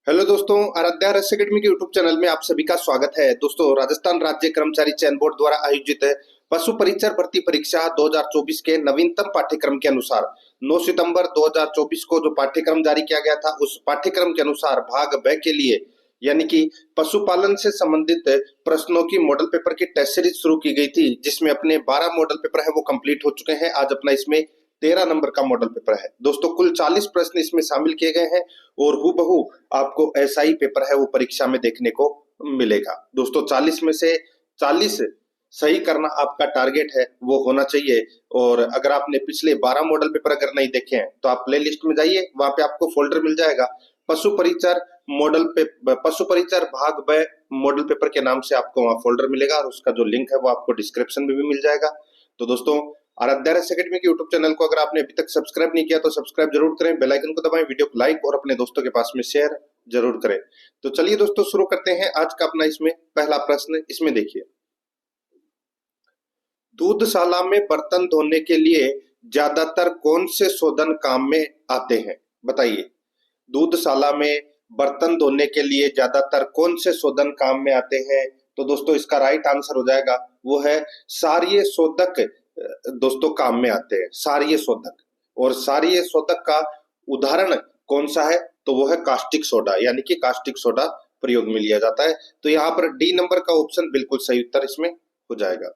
Hello दोस्तों, आराध्या रस academy के यूट्यूब चैनल में आप सभी का स्वागत है। दोस्तों, राजस्थान राज्य कर्मचारी चयन बोर्ड द्वारा आयोजित पशु परिचर भर्ती परीक्षा 2024 के नवीनतम पाठ्यक्रम के अनुसार 9 सितंबर 2024 को जो पाठ्यक्रम जारी किया गया था, उस पाठ्यक्रम के अनुसार भाग ब के लिए यानी कि पशुपालन से संबंधित प्रश्नों की मॉडल पेपर की टेस्ट सीरीज शुरू की गई थी, जिसमें अपने 12 मॉडल पेपर है वो कंप्लीट हो चुके हैं। आज अपना इसमें 13 नंबर का मॉडल पेपर है। दोस्तों, कुल 40 प्रश्न इसमें शामिल किए गए हैं और हूबहू आपको ऐसा ही पेपर है वो परीक्षा में देखने को मिलेगा। दोस्तों, 40 में से 40 सही करना आपका टारगेट है वो होना चाहिए। और अगर आपने पिछले 12 मॉडल पेपर अगर नहीं देखे हैं तो आप प्ले लिस्ट में जाइए, वहां पे आपको फोल्डर मिल जाएगा पशु परिचर पशु परिचर भाग ब मॉडल पेपर के नाम से आपको वहां फोल्डर मिलेगा और उसका जो लिंक है वो आपको डिस्क्रिप्शन में भी मिल जाएगा। तो दोस्तों, आराध्या रस एकेडमी के यूट्यूब चैनल को अगर आपने अभी तक सब्सक्राइब नहीं किया तो सब्सक्राइब जरूर करें, बेल आइकन को दबाएं, वीडियो को लाइक और अपने दोस्तों के पास में शेयर जरूर करें। तो चलिए दोस्तों, शुरू करते हैं आज का अपना इसमें पहला प्रश्न। इसमें देखिए, दूधशाला में बर्तन धोने के लिए ज्यादातर कौन से शोधन काम में आते हैं? बताइए, दूधशाला में बर्तन धोने के लिए ज्यादातर कौन से शोधन काम में आते हैं? तो दोस्तों, इसका राइट आंसर हो जाएगा वो है सारीय शोधक। दोस्तों, काम में आते हैं सारीय शोधक। और सारीय शोधक का उदाहरण कौन सा है? तो वो है कास्टिक सोडा, यानी कि कास्टिक सोडा प्रयोग में लिया जाता है। तो यहाँ पर डी नंबर का ऑप्शन बिल्कुल सही उत्तर इसमें हो जाएगा।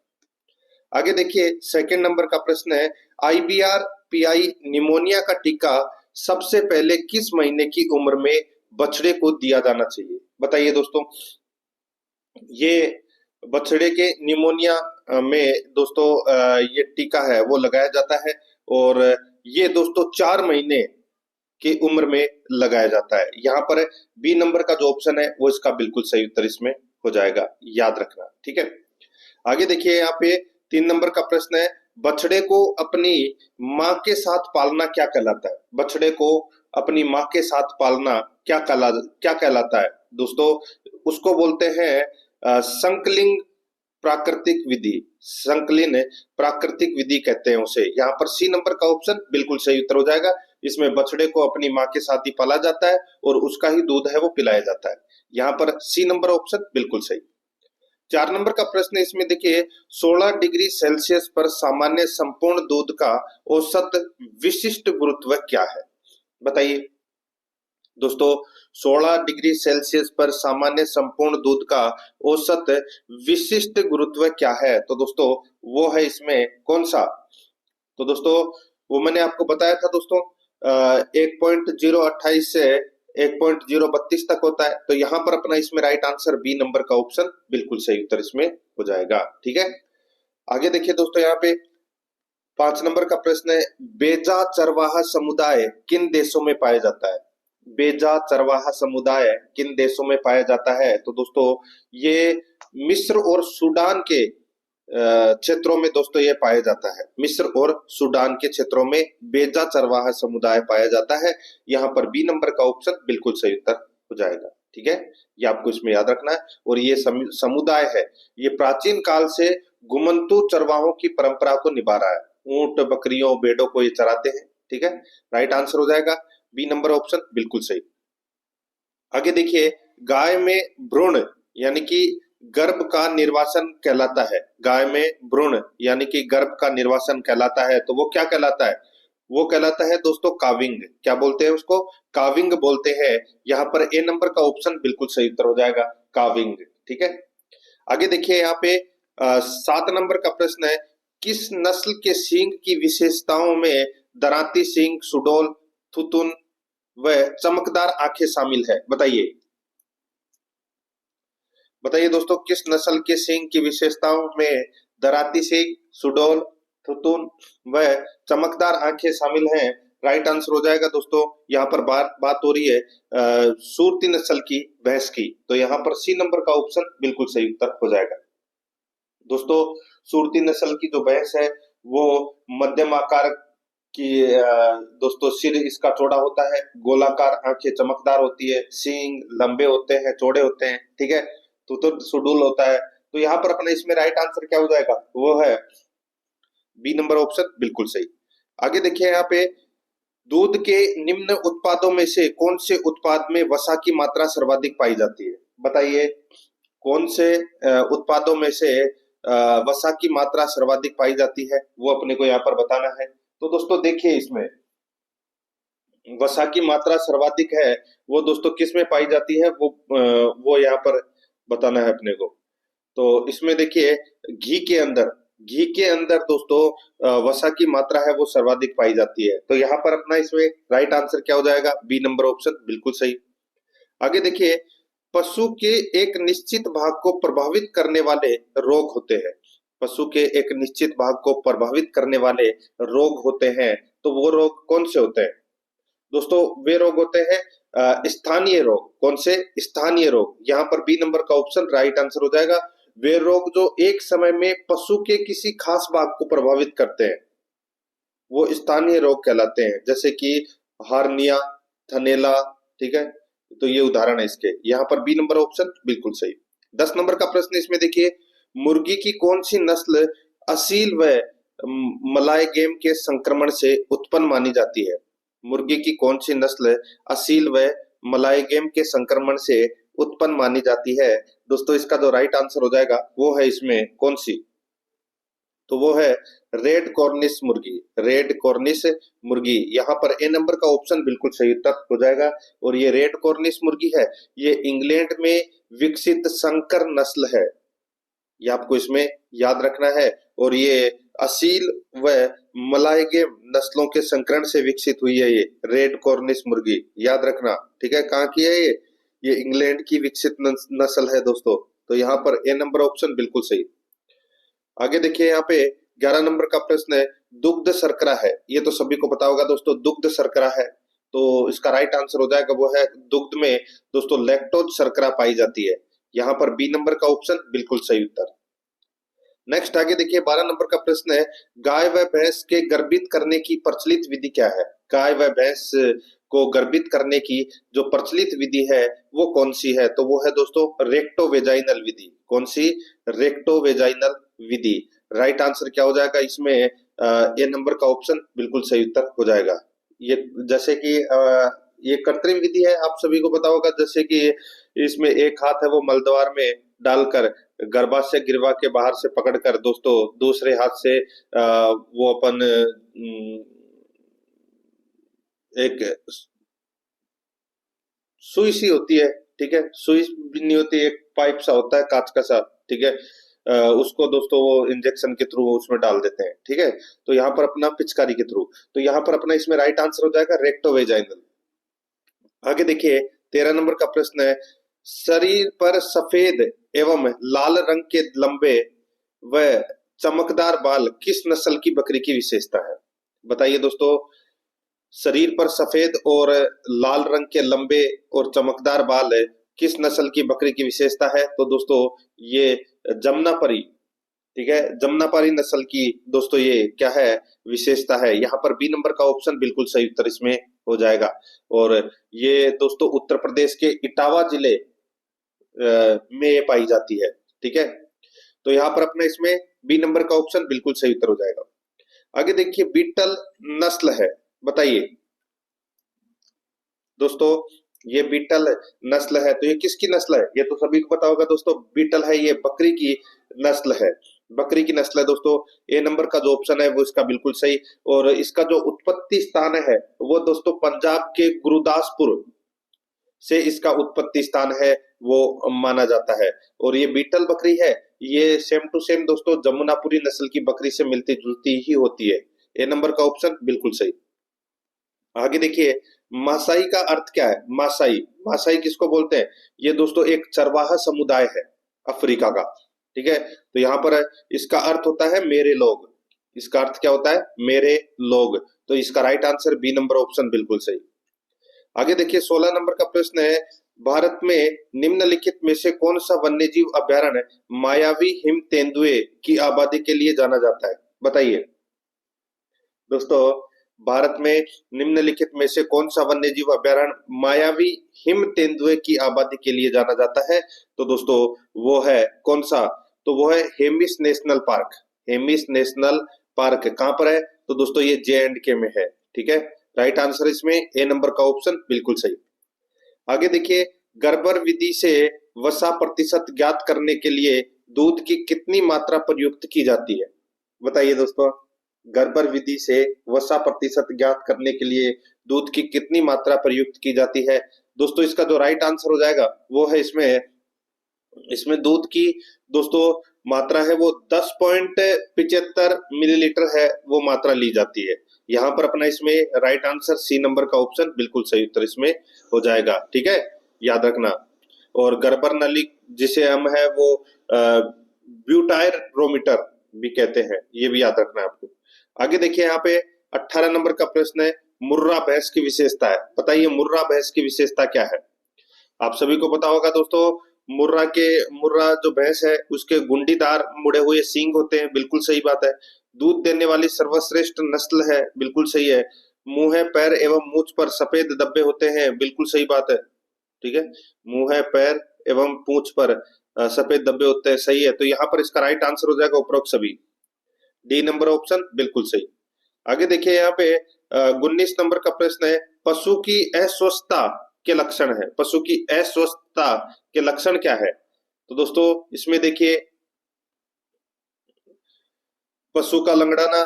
आगे देखिए, सेकंड नंबर का प्रश्न है, आईबीआर पीआई निमोनिया का टीका सबसे पहले किस महीने की उम्र में बछड़े को दिया जाना चाहिए? बताइए दोस्तों, ये बछड़े के निमोनिया में दोस्तों ये टीका है वो लगाया जाता है और ये दोस्तों 4 महीने की उम्र में लगाया जाता है। यहाँ पर बी नंबर का जो ऑप्शन है वो इसका बिल्कुल सही उत्तर इसमें हो जाएगा, याद रखना। ठीक है, आगे देखिए, यहाँ पे 3 नंबर का प्रश्न है, बछड़े को अपनी माँ के साथ पालना क्या कहलाता है? बछड़े को अपनी माँ के साथ पालना क्या कहलाता है? दोस्तों, उसको बोलते हैं संकलिंग प्राकृतिक विधि। संकलिन प्राकृतिक विधि कहते हैं उसे। यहाँ पर सी नंबर का ऑप्शन बिल्कुल सही उत्तर हो जाएगा। इसमें बछड़े को अपनी माँ के साथ ही पाला जाता है और उसका ही दूध है वो पिलाया जाता है। यहाँ पर सी नंबर ऑप्शन बिल्कुल सही। 4 नंबर का प्रश्न इसमें देखिए, 16 डिग्री सेल्सियस पर सामान्य संपूर्ण दूध का औसत विशिष्ट गुरुत्व क्या है? बताइए दोस्तों, 16 डिग्री सेल्सियस पर सामान्य संपूर्ण दूध का औसत विशिष्ट गुरुत्व क्या है? तो दोस्तों, वो है इसमें कौन सा? तो दोस्तों, वो मैंने आपको बताया था दोस्तों, 1.028 से 1.032 तक होता है। तो यहाँ पर अपना इसमें राइट आंसर बी नंबर का ऑप्शन बिल्कुल सही उत्तर इसमें हो जाएगा। ठीक है, आगे देखिए दोस्तों, यहाँ पे 5 नंबर का प्रश्न है, बेजा चरवाहा समुदाय किन देशों में पाया जाता है? बेजा चरवाहा समुदाय किन देशों में पाया जाता है? तो दोस्तों, ये मिस्र और सूडान के क्षेत्रों में दोस्तों ये पाया जाता है। मिस्र और सूडान के क्षेत्रों में बेजा चरवाहा समुदाय पाया जाता है। यहाँ पर बी नंबर का ऑप्शन बिल्कुल सही उत्तर हो जाएगा। ठीक है, ये आपको इसमें याद रखना है। और ये समुदाय है, ये प्राचीन काल से घुमंतू चरवाहों की परंपरा को निभा रहा है। ऊंट, बकरियों, भेड़ों को ये चराते हैं। ठीक है, राइट आंसर हो जाएगा बी नंबर ऑप्शन बिल्कुल सही। आगे देखिए, गाय में भ्रूण यानी कि गर्भ का निर्वासन कहलाता है। गाय में भ्रूण यानी कि गर्भ का निर्वासन कहलाता है, तो वो क्या कहलाता है? वो कहलाता है दोस्तों काविंग। क्या बोलते हैं उसको? काविंग बोलते हैं। यहाँ पर ए नंबर का ऑप्शन बिल्कुल सही उत्तर हो जाएगा, काविंग। ठीक है, आगे देखिए, यहाँ पे 7 नंबर का प्रश्न है, किस नस्ल के सींग की विशेषताओं में दरांती सींग, सुडोल, थुतुन व चमकदार आंखें शामिल है? बताइए बताइए दोस्तों, किस नस्ल के सींग की विशेषताओं में दराती सींग, सुडोल, थुतुन व चमकदार आंखें शामिल हैं? राइट आंसर हो जाएगा दोस्तों, यहाँ पर बात हो रही है सूरती नस्ल की भैंस की। तो यहाँ पर सी नंबर का ऑप्शन बिल्कुल सही उत्तर हो जाएगा। दोस्तों, सूरती नस्ल की जो भैंस है वो मध्यम आकार की दोस्तों सिर इसका चौड़ा होता है, गोलाकार आंखें चमकदार होती है, सींग लंबे होते हैं, चौड़े होते हैं। ठीक है, तो सुडूल होता है। तो यहाँ पर अपने इसमें राइट आंसर क्या हो जाएगा? वो है बी नंबर ऑप्शन बिल्कुल सही। आगे देखिए, यहाँ पे दूध के निम्न उत्पादों में से कौन से उत्पाद में वसा की मात्रा सर्वाधिक पाई जाती है? बताइए, कौन से उत्पादों में से वसा की मात्रा सर्वाधिक पाई जाती है, वो अपने को यहाँ पर बताना है। तो दोस्तों देखिए, इसमें वसा की मात्रा सर्वाधिक है वो दोस्तों किस में पाई जाती है, वो यहाँ पर बताना है अपने को। तो इसमें देखिए, घी के अंदर घी के अंदर दोस्तों वसा की मात्रा है वो सर्वाधिक पाई जाती है। तो यहाँ पर अपना इसमें राइट आंसर क्या हो जाएगा? बी नंबर ऑप्शन, बिल्कुल सही। आगे देखिए, पशु के एक निश्चित भाग को प्रभावित करने वाले रोग होते हैं। पशु के एक निश्चित भाग को प्रभावित करने वाले रोग होते हैं, तो वो रोग कौन से होते हैं? दोस्तों वे रोग होते हैं स्थानीय रोग। कौन से? स्थानीय रोग। यहाँ पर बी नंबर का ऑप्शन राइट आंसर हो जाएगा। वे रोग जो एक समय में पशु के किसी खास भाग को प्रभावित करते हैं वो स्थानीय रोग कहलाते हैं, जैसे कि हार्निया, थनेला। ठीक है, तो ये उदाहरण है इसके। यहाँ पर बी नंबर ऑप्शन बिल्कुल सही। 10 नंबर का प्रश्न इसमें देखिए, मुर्गी की कौन सी नस्ल असील व मलाय गेम के संक्रमण से उत्पन्न मानी जाती है? मुर्गी की कौन सी नस्ल असील व मलाय गेम के संक्रमण से उत्पन्न मानी जाती है? दोस्तों इसका जो राइट आंसर हो जाएगा वो है इसमें कौन सी? तो वो है रेड कॉर्निश मुर्गी। रेड कॉर्निश मुर्गी, यहाँ पर ए नंबर का ऑप्शन बिल्कुल सही उत्तर हो जाएगा। और ये रेड कॉर्निश मुर्गी है, ये इंग्लैंड में विकसित संकर नस्ल है, ये आपको इसमें याद रखना है। और ये असील व मलाय गेम नस्लों के संकरण से विकसित हुई है, ये रेड कॉर्निश मुर्गी, याद रखना। ठीक है, कहाँ की है ये इंग्लैंड की विकसित नस्ल है दोस्तों। तो यहाँ पर ए नंबर ऑप्शन बिल्कुल सही। आगे देखिए, यहाँ पे 11 नंबर का प्रश्न है, दुग्ध शर्करा है। ये तो सभी को पता होगा दोस्तों, दुग्ध शर्करा है। तो इसका राइट आंसर हो जाएगा वो है दुग्ध में दोस्तों लैक्टोज शर्करा पाई जाती है। यहाँ पर बी नंबर का ऑप्शन बिल्कुल सही उत्तर। नेक्स्ट आगे देखिए, 12 नंबर का प्रश्न है, गाय व भैंस के गर्भित करने की प्रचलित विधि क्या है? गाय व भैंस को गर्भित करने की जो प्रचलित विधि है वो कौन सी है? तो वो है दोस्तों रेक्टोवेजाइनल विधि। कौन सी? रेक्टोवेजाइनल विधि। राइट आंसर क्या हो जाएगा इसमें? ए नंबर का ऑप्शन बिल्कुल सही उत्तर हो जाएगा। ये जैसे कि ये कृत्रिम विधि है, आप सभी को पता होगा। जैसे कि इसमें एक हाथ है वो मलद्वार में डालकर गर्भाशय गिरवा के बाहर से पकड़कर दोस्तों दूसरे हाथ से वो अपन एक सुई सी होती है। ठीक है, सुई भी नहीं होती, एक पाइप सा होता है कांच का सा। ठीक है, उसको दोस्तों वो इंजेक्शन के थ्रू उसमें डाल देते हैं। ठीक है, तो यहाँ पर अपना पिचकारी के थ्रू। तो यहाँ पर अपना इसमें राइट आंसर हो जाएगा रेक्टोवेजाइनल। आगे देखिए, 13 नंबर का प्रश्न है, शरीर पर सफेद एवं लाल रंग के लंबे व चमकदार बाल किस नस्ल की बकरी की विशेषता है? बताइए दोस्तों, शरीर पर सफेद और लाल रंग के लंबे और चमकदार बाल किस नस्ल की बकरी की विशेषता है? तो दोस्तों ये जमुनापरी। ठीक है, जमुनापरी नस्ल की दोस्तों ये क्या है? विशेषता है। यहाँ पर बी नंबर का ऑप्शन बिल्कुल सही उत्तर इसमें हो जाएगा। और ये दोस्तों उत्तर प्रदेश के इटावा जिले में ये पाई जाती है। ठीक है, तो यहाँ पर अपने इसमें बी नंबर का ऑप्शन बिल्कुल सही उत्तर हो जाएगा। आगे देखिए, बीटल नस्ल है। बताइए दोस्तों, ये बीटल नस्ल है, तो ये किसकी नस्ल है? ये तो सभी को पता होगा दोस्तों, बीटल है, ये बकरी की नस्ल है। बकरी की नस्ल है दोस्तों। ए नंबर का जो ऑप्शन है वो इसका बिल्कुल सही। और इसका जो उत्पत्ति स्थान है वो दोस्तों पंजाब के गुरुदासपुर से इसका उत्पत्ति स्थान है वो माना जाता है। और ये बीटल बकरी है, ये सेम टू सेम दोस्तों जमुनापुरी नस्ल की बकरी से मिलती जुलती ही होती है। ए नंबर का ऑप्शन बिल्कुल सही। आगे देखिए, मासाई का अर्थ क्या है? मासाई, मासाई किसको बोलते हैं? ये दोस्तों एक चरवाहा समुदाय है अफ्रीका का। ठीक है, तो यहाँ पर इसका अर्थ होता है मेरे लोग। इसका अर्थ क्या होता है? मेरे लोग। तो इसका right answer B number option बिल्कुल सही। आगे देखिए, 16 नंबर का प्रश्न है, भारत में निम्नलिखित में से कौन सा वन्यजीव अभयारण्य मायावी हिम तेंदुए की आबादी के लिए जाना जाता है? बताइए दोस्तों, भारत में निम्नलिखित में से कौन सा वन्यजीव अभयारण्य मायावी हिम तेंदुए की आबादी के लिए जाना जाता है? तो दोस्तों वो है कौन सा? तो वो है Hemis national park. Hemis national park कहाँ पर है? तो दोस्तों ये जे एंड के में है। ठीक है, राइट आंसर इसमें ए नंबर का ऑप्शन बिल्कुल सही। आगे देखिए, गर्बर विधि से वसा प्रतिशत ज्ञात करने के लिए दूध की कितनी मात्रा प्रयुक्त की जाती है? बताइए दोस्तों, गर्बर विधि से वसा प्रतिशत ज्ञात करने के लिए दूध की कितनी मात्रा प्रयुक्त की जाती है? दोस्तों इसका जो राइट आंसर हो जाएगा वो है इसमें इसमें दूध की दोस्तों मात्रा है वो 10.75 मिलीलीटर है, वो मात्रा ली जाती है। यहाँ पर अपना इसमें राइट आंसर सी नंबर का ऑप्शन बिल्कुल सही उत्तर इसमें हो जाएगा, ठीक है, याद रखना। और गर्बर नली जिसे हम है वो ब्यूटायरोमीटर भी कहते हैं, ये भी याद रखना है आपको। आगे देखिए यहाँ पे 18 नंबर का प्रश्न है, मुर्रा भैंस की विशेषता है। बताइए मुर्रा भैंस की विशेषता क्या है? आप सभी को पता होगा दोस्तों, मुर्रा जो भैंस है उसके गुंडीदार मुड़े हुए सींग होते हैं, बिल्कुल सही बात है। दूध देने वाली सर्वश्रेष्ठ नस्ल है, बिल्कुल सही है। मुंह, पैर एवं मूंछ पर सफेद धब्बे होते हैं, बिल्कुल सही बात है, ठीक है। मुंह, पैर एवं पूंछ पर सफेद धब्बे होते हैं, सही है। तो यहाँ पर इसका राइट आंसर हो जाएगा उपरोक्त सभी, डी नंबर ऑप्शन बिल्कुल सही। आगे देखिए यहाँ पे 19 नंबर का प्रश्न है, पशु की अस्वस्थता के लक्षण है। पशु की अस्वस्थता के लक्षण क्या है? तो दोस्तों इसमें देखिए, पशु का लंगड़ाना,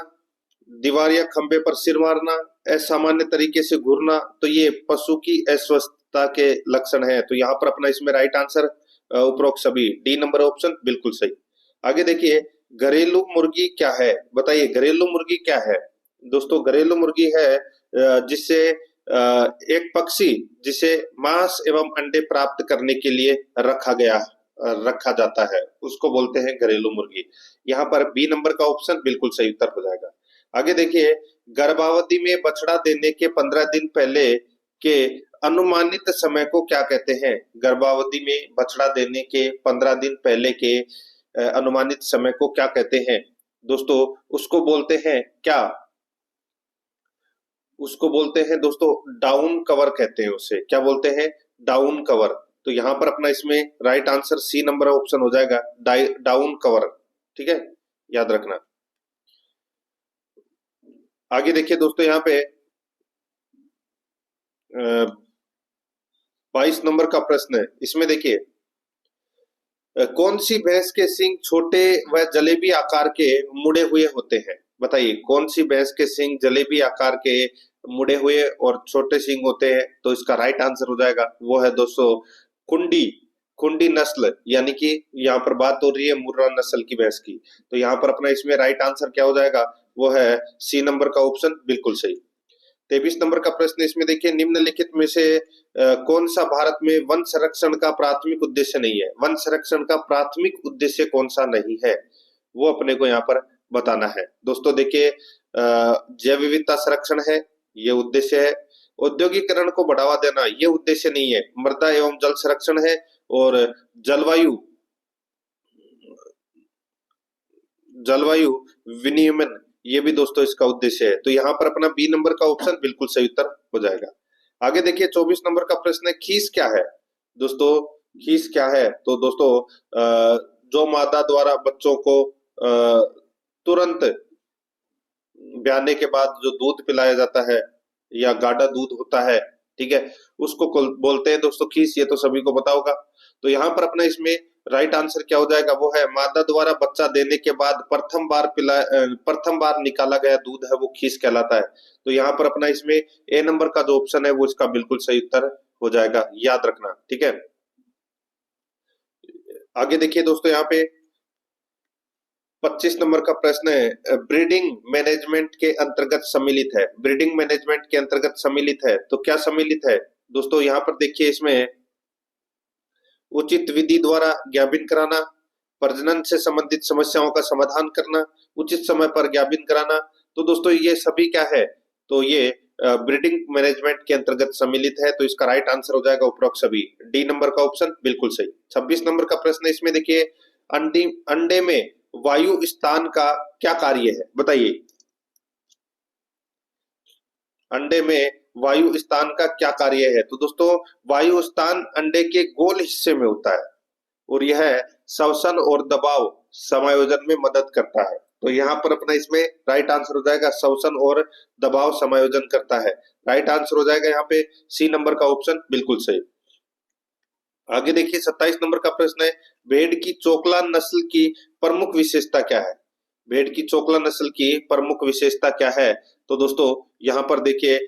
दीवार या खंबे पर सिर मारना, असामान्य तरीके से घूरना, तो ये पशु की अस्वस्थता के लक्षण है। तो यहाँ पर अपना इसमें राइट आंसर उपरोक्त सभी, डी नंबर ऑप्शन बिल्कुल सही। आगे देखिए, घरेलू मुर्गी क्या है? बताइए घरेलू मुर्गी क्या है? दोस्तों घरेलू मुर्गी है जिससे एक पक्षी जिसे मांस एवं अंडे प्राप्त करने के लिए रखा जाता है, उसको बोलते हैं घरेलू मुर्गी। यहाँ पर बी नंबर का ऑप्शन बिल्कुल सही उत्तर हो जाएगा। आगे देखिए, गर्भावधि में बछड़ा देने के 15 दिन पहले के अनुमानित समय को क्या कहते हैं? गर्भावधि में बछड़ा देने के 15 दिन पहले के अनुमानित समय को क्या कहते हैं? दोस्तों उसको बोलते हैं क्या? उसको बोलते हैं दोस्तों डाउन कवर कहते हैं, उसे क्या बोलते हैं? Down cover. तो यहाँ पर अपना इसमें right answer C number option हो जाएगा, डाउन कवर, ठीक है, याद रखना। आगे देखिए दोस्तों, यहाँ पे 22 नंबर का प्रश्न है, इसमें देखिए कौन सी भैंस के सींग छोटे व जलेबी आकार के मुड़े हुए होते हैं? बताइए कौन सी भैंस के सींग जलेबी आकार के मुड़े हुए और छोटे सींग होते हैं? तो इसका राइट आंसर हो जाएगा वो है दोस्तों कुंडी नस्ल, यानी कि यहाँ पर बात हो रही है मुर्रा नस्ल की भैंस की। तो यहाँ पर अपना इसमें राइट आंसर क्या हो जाएगा? वो है सी नंबर का ऑप्शन बिल्कुल सही। 23 नंबर का प्रश्न, इसमें देखिए निम्नलिखित में से कौन सा भारत में वन संरक्षण का प्राथमिक उद्देश्य नहीं है? वन संरक्षण का प्राथमिक उद्देश्य कौन सा नहीं है, वो अपने को यहाँ पर बताना है। दोस्तों देखिए, जैव विविधता संरक्षण है, ये उद्देश्य है। औद्योगिकरण को बढ़ावा देना, ये उद्देश्य नहीं है। मृदा एवं जल संरक्षण है, और जलवायु विनियमन, ये भी दोस्तों इसका उद्देश्य है। तो यहाँ पर अपना बी नंबर का ऑप्शन बिल्कुल सही उत्तर हो जाएगा। आगे देखिए 24 नंबर का प्रश्न है, खीस क्या है? दोस्तों खीस क्या है? तो दोस्तों जो मादा द्वारा बच्चों को तुरंत ब्याने के बाद जो दूध पिलाया जाता है या गाढ़ा दूध होता है, ठीक है, उसको बोलते हैं दोस्तों खीस, ये तो सभी को पता होगा। तो यहाँ पर अपना इसमें राइट आंसर क्या हो जाएगा? वो है मादा द्वारा बच्चा देने के बाद प्रथम बार निकाला गया दूध है, वो खीस कहलाता है। तो यहाँ पर अपना इसमें ए नंबर का जो ऑप्शन है वो इसका बिल्कुल सही उत्तर हो जाएगा, याद रखना, ठीक है। आगे देखिए दोस्तों, यहाँ पे 25 नंबर का प्रश्न है, ब्रीडिंग मैनेजमेंट के अंतर्गत सम्मिलित है। ब्रीडिंग मैनेजमेंट के अंतर्गत सम्मिलित है, तो क्या सम्मिलित है? दोस्तों यहाँ पर देखिए, इसमें उचित विधि द्वारा ज्ञापन कराना, प्रजनन से संबंधित समस्याओं का समाधान करना, उचित समय पर ज्ञापन कराना। तो दोस्तों ये सभी क्या है? तो ये ब्रीडिंग मैनेजमेंट के अंतर्गत सम्मिलित है। तो इसका राइट आंसर हो जाएगा उपरोक्त सभी, डी नंबर का ऑप्शन बिल्कुल सही। 26 नंबर का प्रश्न है, इसमें देखिए अंडे में वायु स्थान का क्या कार्य है? बताइए अंडे में वायु स्थान का क्या कार्य है? तो दोस्तों वायु स्थान अंडे के गोल हिस्से में होता है और यह श्वसन और दबाव समायोजन में मदद करता है। तो यहाँ पर अपना इसमें राइट आंसर हो जाएगा श्वसन और दबाव समायोजन करता है। राइट आंसर हो जाएगा यहाँ पे सी नंबर का ऑप्शन बिल्कुल सही। आगे देखिए 27 नंबर का प्रश्न है, भेड़ की चोकला नस्ल की प्रमुख विशेषता क्या है? भेड़ की चोकला नस्ल की प्रमुख विशेषता क्या है? तो दोस्तों यहाँ पर देखिए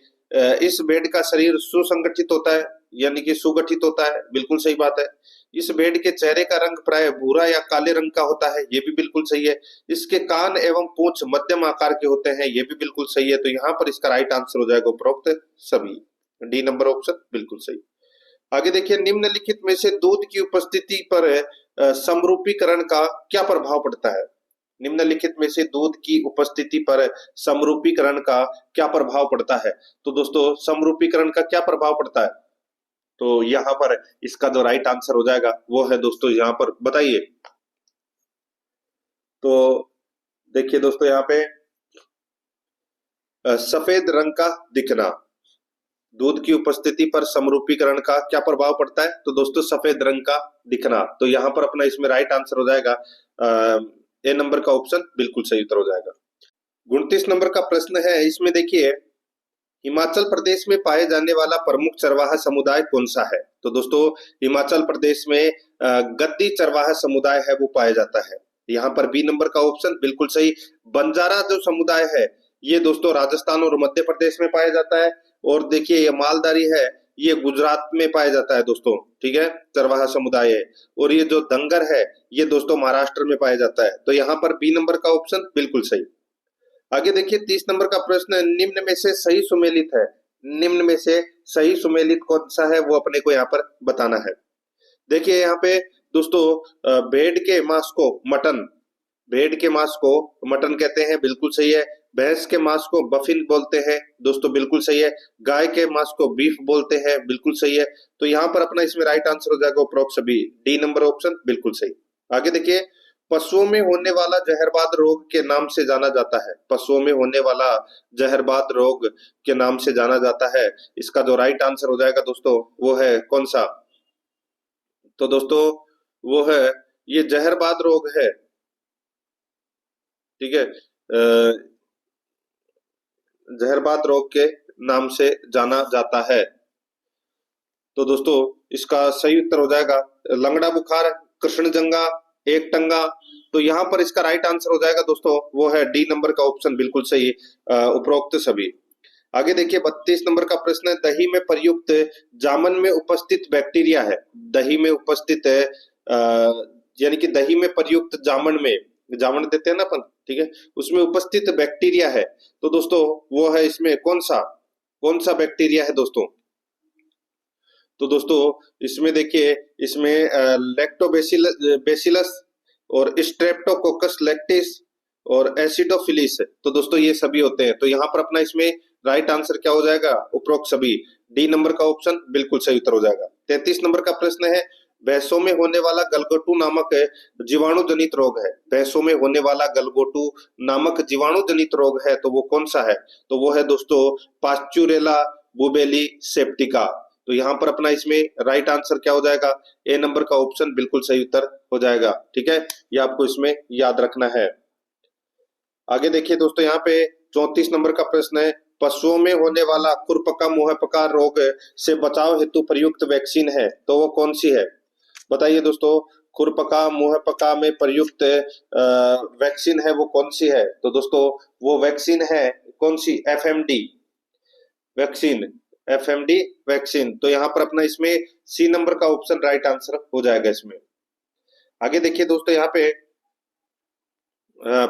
इस भेड़ का शरीर सुसंगठित होता है, यानी कि सुगठित होता है, बिल्कुल सही बात है। इस भेड़ के चेहरे का रंग प्राय भूरा या काले रंग का होता है, ये भी बिल्कुल सही है। इसके कान एवं पूंछ मध्यम आकार के होते हैं, ये भी बिल्कुल सही है। तो यहाँ पर इसका राइट आंसर हो जाएगा उपरोक्त सभी, डी नंबर ऑप्शन बिल्कुल सही। आगे देखिए निम्नलिखित में से दूध की उपस्थिति पर समरूपीकरण का क्या प्रभाव पड़ता है? निम्नलिखित में से दूध की उपस्थिति पर समरूपीकरण का क्या प्रभाव पड़ता है? तो दोस्तों समरूपीकरण का क्या प्रभाव पड़ता है? तो यहाँ पर इसका जो राइट आंसर हो जाएगा वो है दोस्तों, यहाँ पर बताइए। तो देखिए दोस्तों यहाँ पे सफेद रंग का दिखना, दूध की उपस्थिति पर समरूपीकरण का क्या प्रभाव पड़ता है? तो दोस्तों सफेद रंग का दिखना। तो यहाँ पर अपना इसमें राइट आंसर हो जाएगा ए नंबर का ऑप्शन बिल्कुल सही उत्तर हो जाएगा। 29 नंबर का प्रश्न है, इसमें देखिए हिमाचल प्रदेश में पाए जाने वाला प्रमुख चरवाहा समुदाय कौन सा है? तो दोस्तों हिमाचल प्रदेश में गद्दी चरवाहा समुदाय है वो पाया जाता है। यहाँ पर बी नंबर का ऑप्शन बिल्कुल सही। बंजारा जो समुदाय है ये दोस्तों राजस्थान और मध्य प्रदेश में पाया जाता है। और देखिए ये मालधारी है ये गुजरात में पाया जाता है दोस्तों, ठीक है, चरवाहा समुदाय है। और ये जो धंगर है ये दोस्तों महाराष्ट्र में पाया जाता है। तो यहाँ पर बी नंबर का ऑप्शन बिल्कुल सही। आगे देखिए 30 नंबर का प्रश्न, निम्न में से सही सुमेलित है, निम्न में से सही सुमेलित कौन सा है वो अपने को यहाँ पर बताना है। देखिए यहाँ पे दोस्तों भेड़ के मांस को मटन, भेड़ के मांस को मटन कहते हैं, बिल्कुल सही है। भैंस के मांस को बफिन बोलते हैं दोस्तों, बिल्कुल सही है। गाय के मांस को बीफ बोलते हैं, बिल्कुल सही है। तो यहाँ पर अपना इसमें राइट आंसर हो जाएगा उपरोक्त सभी, डी नंबर ऑप्शन बिल्कुल सही। आगे देखिए पशुओं में होने वाला जहरबाद रोग के नाम से जाना जाता है, पशुओं में होने वाला जहरबाद रोग के नाम से जाना जाता है। इसका जो राइट आंसर हो जाएगा दोस्तों वो है कौन सा? तो दोस्तों वो है ये जहरबाद रोग है, ठीक है, जहरबाद रोग के नाम से जाना जाता है। तो दोस्तों इसका सही उत्तर हो जाएगा लंगड़ा बुखार, कृष्णजंगा, एक टंगा। तो यहाँ पर इसका राइट आंसर हो जाएगा दोस्तों वो है डी नंबर का ऑप्शन बिल्कुल सही, उपरोक्त सभी। आगे देखिए 32 नंबर का प्रश्न है, दही में प्रयुक्त जामन में उपस्थित बैक्टीरिया है, दही में उपस्थित है यानी कि दही में प्रयुक्त जामन में, जामन देते हैं ना अपन, ठीक है, उसमें उपस्थित बैक्टीरिया है। तो दोस्तों वो है इसमें कौन सा बैक्टीरिया है दोस्तों? तो दोस्तों इसमें देखिए इसमें लैक्टोबैसिलस और स्ट्रेप्टोकोकस लैक्टिस और एसिडोफिलिस, तो दोस्तों ये सभी होते हैं। तो यहाँ पर अपना इसमें राइट आंसर क्या हो जाएगा? उपरोक्त सभी, डी नंबर का ऑप्शन बिल्कुल सही उत्तर हो जाएगा। 33 नंबर का प्रश्न है, भैंसों में होने वाला गलघोटू नामक जीवाणु जनित रोग है, भैंसों में होने वाला गलघोटू नामक जीवाणु जनित रोग है, तो वो कौन सा है? तो वो है दोस्तों पास्चुरेला बुबेली सेप्टिका। तो यहाँ पर अपना इसमें राइट आंसर क्या हो जाएगा? ए नंबर का ऑप्शन बिल्कुल सही उत्तर हो जाएगा, ठीक है, ये आपको इसमें याद रखना है। आगे देखिए दोस्तों यहाँ पे 34 नंबर का प्रश्न है, पशुओं में होने वाला खुरपका मुंहपका रोग से बचाव हेतु प्रयुक्त वैक्सीन है, तो वो कौन सी है? बताइए दोस्तों, खुरपका मुंहपका में प्रयुक्त वैक्सीन है वो कौन सी है? तो दोस्तों वो वैक्सीन है कौन सी? FMD vaccine, FMD vaccine. तो यहाँ पर अपना इसमें सी नंबर का ऑप्शन राइट आंसर हो जाएगा इसमें। आगे देखिए दोस्तों यहाँ पे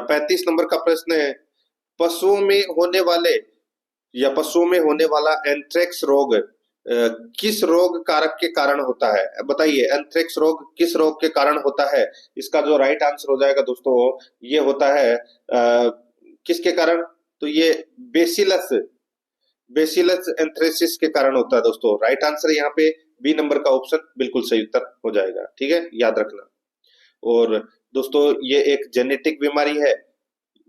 35 नंबर का प्रश्न है, पशुओं में होने वाले या पशुओं में होने वाला एंथ्रेक्स रोग किस रोग कारक के कारण होता है? बताइए एंथ्रेक्स रोग किस रोग के कारण होता है? इसका जो राइट आंसर हो जाएगा दोस्तों ये होता है किसके कारण? तो ये बेसिलस एंथ्रेसिस के कारण होता है दोस्तों। राइट आंसर यहाँ पे बी नंबर का ऑप्शन बिल्कुल सही उत्तर हो जाएगा, ठीक है, याद रखना। और दोस्तों ये एक जेनेटिक बीमारी है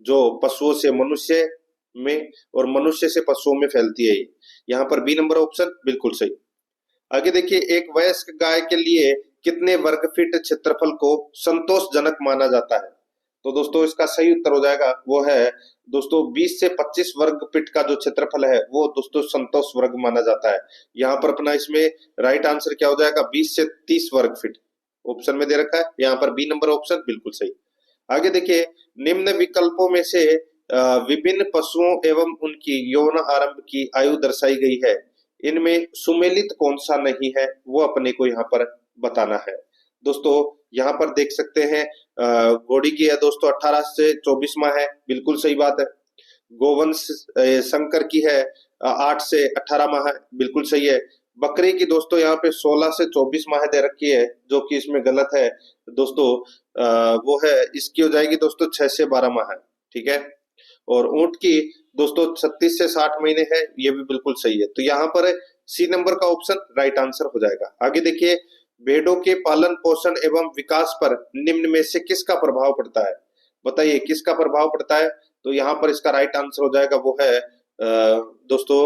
जो पशुओं से मनुष्य में और मनुष्य से पशुओं में फैलती है। यहाँ पर बी नंबर ऑप्शन बिल्कुल सही। आगे देखिए एक वयस्क गाय के लिए कितने वर्ग फीट क्षेत्रफल को संतोषजनक माना जाता है? तो दोस्तों इसका सही उत्तर हो जाएगा वो है दोस्तों 20 से 25 वर्ग फीट का जो क्षेत्रफल है वो दोस्तों संतोष वर्ग माना जाता है। यहाँ पर अपना इसमें राइट आंसर क्या हो जाएगा 20 से 30 वर्ग फीट ऑप्शन में दे रखा है, यहाँ पर बी नंबर ऑप्शन बिल्कुल सही। आगे देखिए निम्न विकल्पों में से विभिन्न पशुओं एवं उनकी यौन आरंभ की आयु दर्शाई गई है, इनमें सुमेलित कौन सा नहीं है वो अपने को यहाँ पर बताना है। दोस्तों यहाँ पर देख सकते हैं घोड़ी की है दोस्तों 18 से 24 माह है, बिल्कुल सही बात है। गोवंश शंकर की है 8 से 18 माह है, बिल्कुल सही है। बकरी की दोस्तों यहाँ पे 16 से 24 माह दे रखी है जो कि इसमें गलत है दोस्तों। वो है इसकी हो जाएगी दोस्तों 6 से 12 माह है, ठीक है। और ऊंट की दोस्तों 36 से 60 महीने है, ये भी बिल्कुल सही है। तो यहाँ पर सी नंबर का ऑप्शन राइट आंसर हो जाएगा। आगे देखिए भेड़ों के पालन पोषण एवं विकास पर निम्न में से किसका प्रभाव पड़ता है, बताइए किसका प्रभाव पड़ता है। तो यहाँ पर इसका राइट आंसर हो जाएगा वो है दोस्तों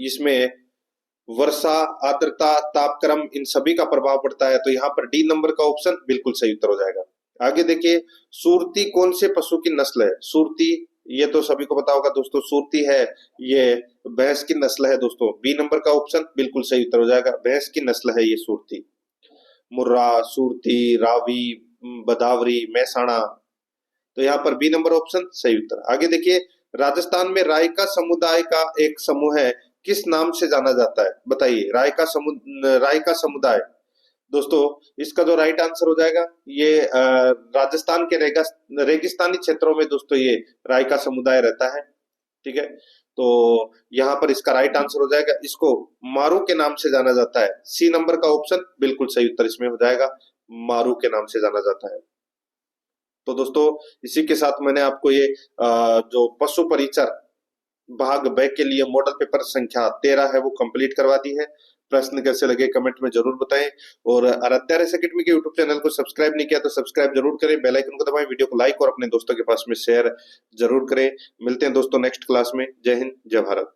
इसमें वर्षा, आर्द्रता, तापक्रम इन सभी का प्रभाव पड़ता है। तो यहाँ पर डी नंबर का ऑप्शन बिल्कुल सही उत्तर हो जाएगा। आगे देखिए सुरती कौन से पशु की नस्ल है। सुरती ये तो सभी को पता होगा दोस्तों, सुरती है ये भैंस की नस्ल है दोस्तों। बी नंबर का ऑप्शन बिल्कुल सही उत्तर हो जाएगा, भैंस की नस्ल है ये सुरती। मुर्रा, सुरती, रावी, बदावरी, मैसाणा, तो यहाँ पर बी नंबर ऑप्शन सही उत्तर। आगे देखिए राजस्थान में रायका समुदाय का एक समूह है, किस नाम से जाना जाता है, बताइए। रायका समुदाय दोस्तों इसका जो राइट आंसर हो जाएगा ये राजस्थान के रेगिस्तानी क्षेत्रों में दोस्तों ये रायका समुदाय रहता है, ठीक है। तो यहाँ पर इसका राइट आंसर हो जाएगा, इसको मारू के नाम से जाना जाता है। सी नंबर का ऑप्शन बिल्कुल सही उत्तर इसमें हो जाएगा, मारू के नाम से जाना जाता है। तो दोस्तों इसी के साथ मैंने आपको ये जो पशु परिचर भाग ब के लिए मॉडल पेपर संख्या 13 है वो कंप्लीट करवा दी है। प्रश्न कैसे लगे कमेंट में जरूर बताएं, और आराध्या रेस एकेडमी के यूट्यूब चैनल को सब्सक्राइब नहीं किया तो सब्सक्राइब जरूर करें, बेल आइकन को दबाएं, वीडियो को लाइक और अपने दोस्तों के पास में शेयर जरूर करें। मिलते हैं दोस्तों नेक्स्ट क्लास में। जय हिंद, जय भारत।